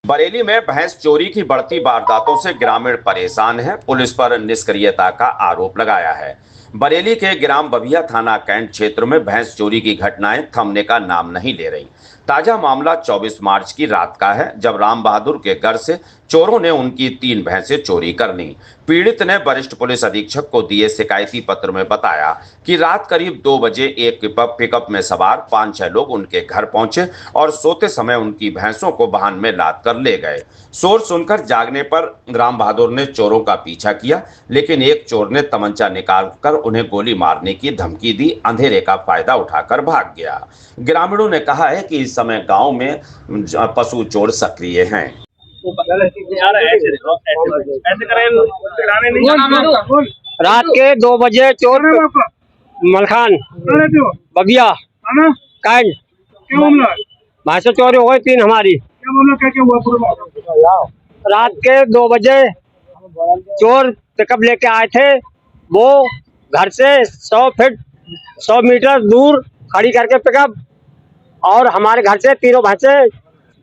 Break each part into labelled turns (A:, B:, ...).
A: बरेली में भैंस चोरी की बढ़ती वारदातों से ग्रामीण परेशान है। पुलिस पर निष्क्रियता का आरोप लगाया है। बरेली के ग्राम बबिया थाना कैंट क्षेत्र में भैंस चोरी की घटनाएं थमने का नाम नहीं ले रही। ताजा मामला 24 मार्च की रात का है, जब राम बहादुर के घर से चोरों ने उनकी 3 भैंसें चोरी कर ली। पीड़ित ने वरिष्ठ पुलिस अधीक्षक को दिए शिकायती पत्र में बताया कि रात करीब 2 बजे एक पिकअप में सवार 5-6 लोग उनके घर पहुंचे और सोते समय उनकी भैंसों को वाहन में लाद कर ले गए। शोर सुनकर जागने पर राम बहादुर ने चोरों का पीछा किया, लेकिन एक चोर ने तमंचा निकालकर उन्हें गोली मारने की धमकी दी। अंधेरे का फायदा उठाकर भाग गया। ग्रामीणों ने कहा है कि इस समय गांव में पशु चोर सक्रिय हैं।
B: रात के 2 बजे चोर मलखान बगिया कैंट भैंसे चोरी हो गई 3 हमारी।
C: क्या हुआ?
B: रात के 2 बजे चोर पिकअप लेके आए थे। वो घर से 100 मीटर दूर खड़ी करके पिकअप और हमारे घर से 3 भैंसे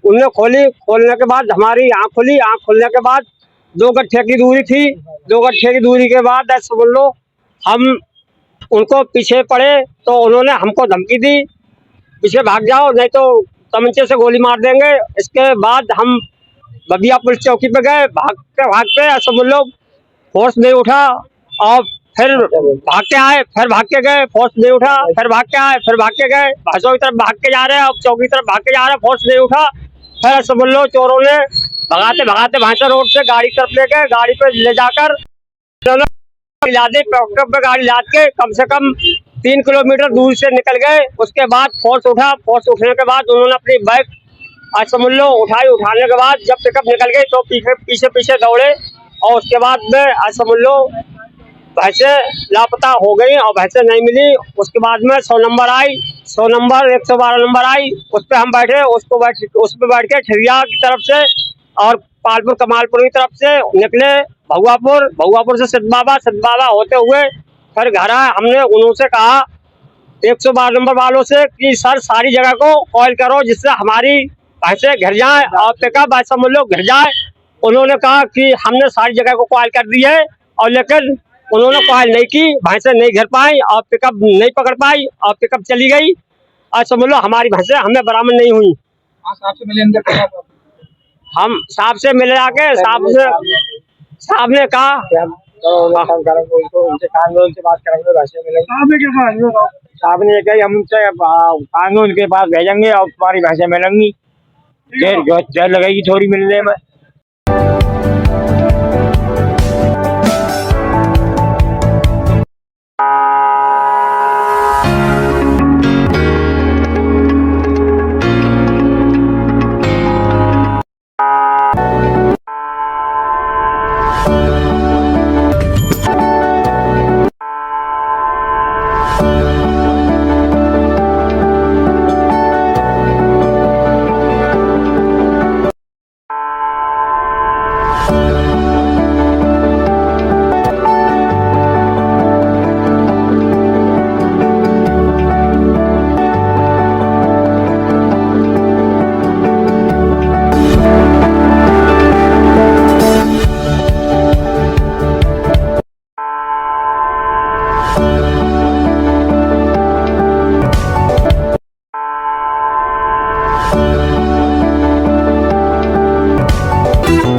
B: उनने खोलने के बाद हमारी आँख खुली। आँख खुलने के बाद 2 गट्ठे की दूरी थी। 2 गट्ठे की दूरी के बाद समझ लो हम उनको पीछे पड़े तो उन्होंने हमको धमकी दी, पीछे भाग जाओ नहीं तो तमंचे से गोली मार देंगे। इसके बाद हम बगिया पुलिस चौकी पे गए। भाग के समझ लो फोर्स नहीं उठा और फिर भाग के आए, फिर भाग के गए, फोर्स नहीं उठा, फिर भाग के आए, फिर भाग के गए। भैंसों की तरफ भाग के जा रहे हैं, अब चौकी की तरफ भाग के जा रहे हैं, फोर्स नहीं उठा। फिर समझ लो चोरों ने भगाते भगाते भैंसा रोड से गाड़ी तरफ लेके गाड़ी पे ले जाकर गाड़ी लाद के कम से कम 3 किलोमीटर दूर से निकल गए। उसके बाद फोर्स उठा। फोर्स उठने के बाद उन्होंने अपनी बाइक समझ लो उठाई। उठाने के बाद जब पिकअप निकल गई तो पीछे दौड़े और उसके बाद में समझ लो भैंसे लापता हो गई और भैंसे नहीं मिली। उसके बाद में 100 नंबर आई, 100 नंबर 112 नंबर आई, उस पर हम बैठे। उस पर बैठ के ठिरिया की तरफ से और पालपुर कमालपुर की तरफ से निकले भगुआपुर से सिद्ध बाबा होते हुए फिर घर आए। हमने उनसे कहा 112 नंबर वालों से कि सर सारी जगह को कॉल करो जिससे हमारी भैंसे घिर जाए और पिकअप समझ लो घिर जाए। उन्होंने कहा कि हमने सारी जगह को कॉल कर दी है और लेकिन उन्होंने कॉल नहीं की, भैंसे नहीं घिर पाई और पिकअप नहीं पकड़ पाई और पिकअप चली गई और समझ लो हमारी भैंसे हमें बरामद नहीं हुई। हम साहब से मिले आके साहब ने कहा साहब ने कहा हम उनसे कानून के पास भेजेंगे और तुम्हारी भैंसे मिलेंगी। देर लगेगी थोड़ी मिलने में।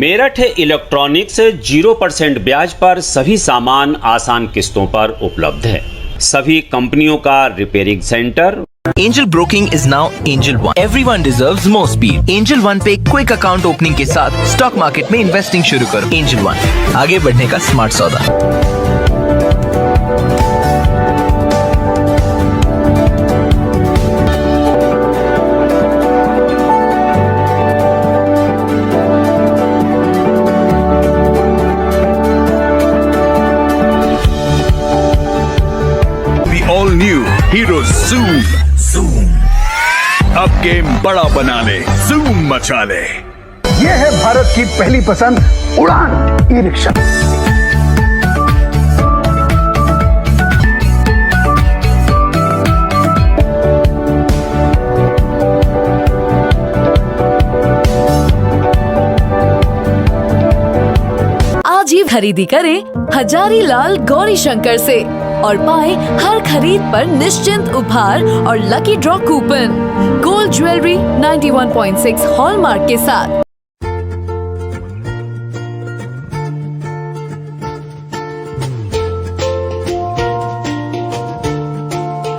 D: मेरठ इलेक्ट्रॉनिक्स 0% ब्याज पर सभी सामान आसान किस्तों पर उपलब्ध है। सभी कंपनियों का repairing centre.
E: Angel Broking is now Angel One. Everyone deserves more speed. Angel One पे क्विक अकाउंट ओपनिंग के साथ स्टॉक मार्केट में इन्वेस्टिंग शुरू करो। Angel One, आगे बढ़ने का स्मार्ट सौदा।
F: ऑल न्यू हीरो ज़ूम अब गेम बड़ा बना ले, ज़ूम मचा ले।
C: ये है भारत की पहली पसंद उड़ान ई रिक्शा।
G: ही खरीदी करें हजारी लाल गौरी शंकर से और पाए हर खरीद पर निश्चिंत उपहार और lucky draw coupon. Gold jewellery 91.6 hallmark के साथ।